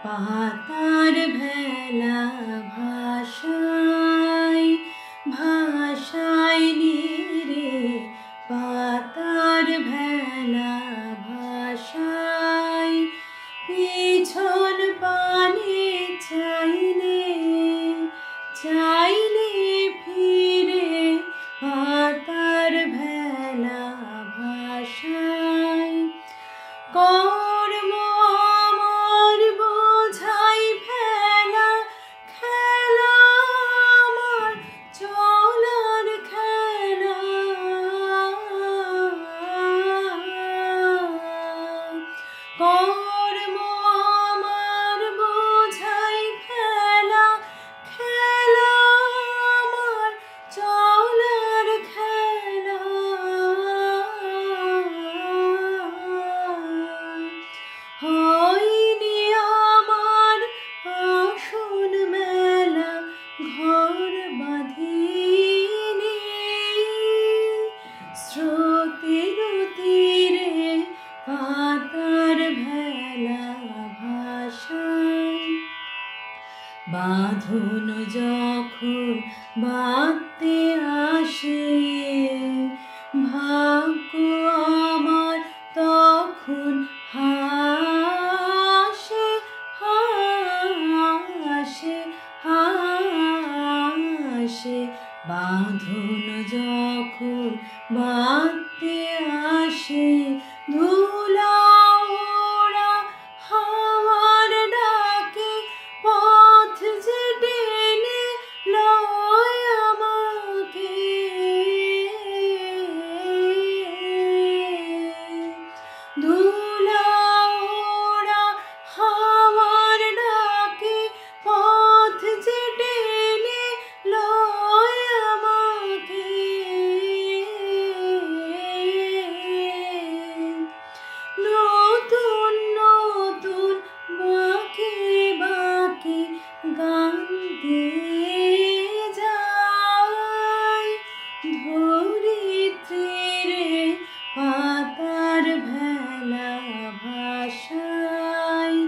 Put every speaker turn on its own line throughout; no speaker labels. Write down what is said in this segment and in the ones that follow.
পাতার ভেলা ভাষায় ভাষায় রে, পাতার ভেলা ভাষায় পিছন পানে চাইলে চাইলে ফিরে, পাতার ভেলা ভাষায় কর্ম আমার বোঝাই ফেলা, খেলা আমার চলার খেলা, কর্ম আমার বোঝাই ফেলা, খেলা আমার চলার খেলা। হয়নি আমার আসন মেলা, ঘর বাঁধিনি স্রোতের তীরে, পাতার ভেলা ভাষায়। বাঁধন যখন বাঁধতে আসে, ভাগ্য আমার তখন হাসে হাসে হাসে। বাঁধন যখন বাঁধতে আসে, ধুলা ওড়া হাওয়ার ডাকে, পথ যে টেনে লয় আমাকে। ধুলা ওড়া হাওয়ার ডাকে, পথ যে টেনে লয় আমাকে। নতুন নতুন বাঁকে বাঁকে গান গেয়ে যায় ধরিত্রীরে, পাতার ভেলা ভাষায়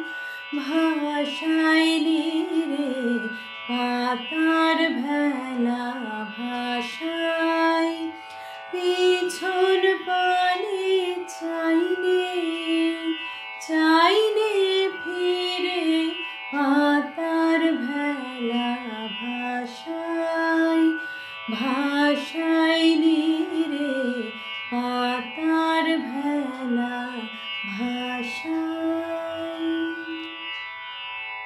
ভাষায় রে, পাতার ভেলা ভাষায় পিছন পানে চাইলে চাইলে ফিরে, পাতার ভেলা ভাষায় ভাষায়।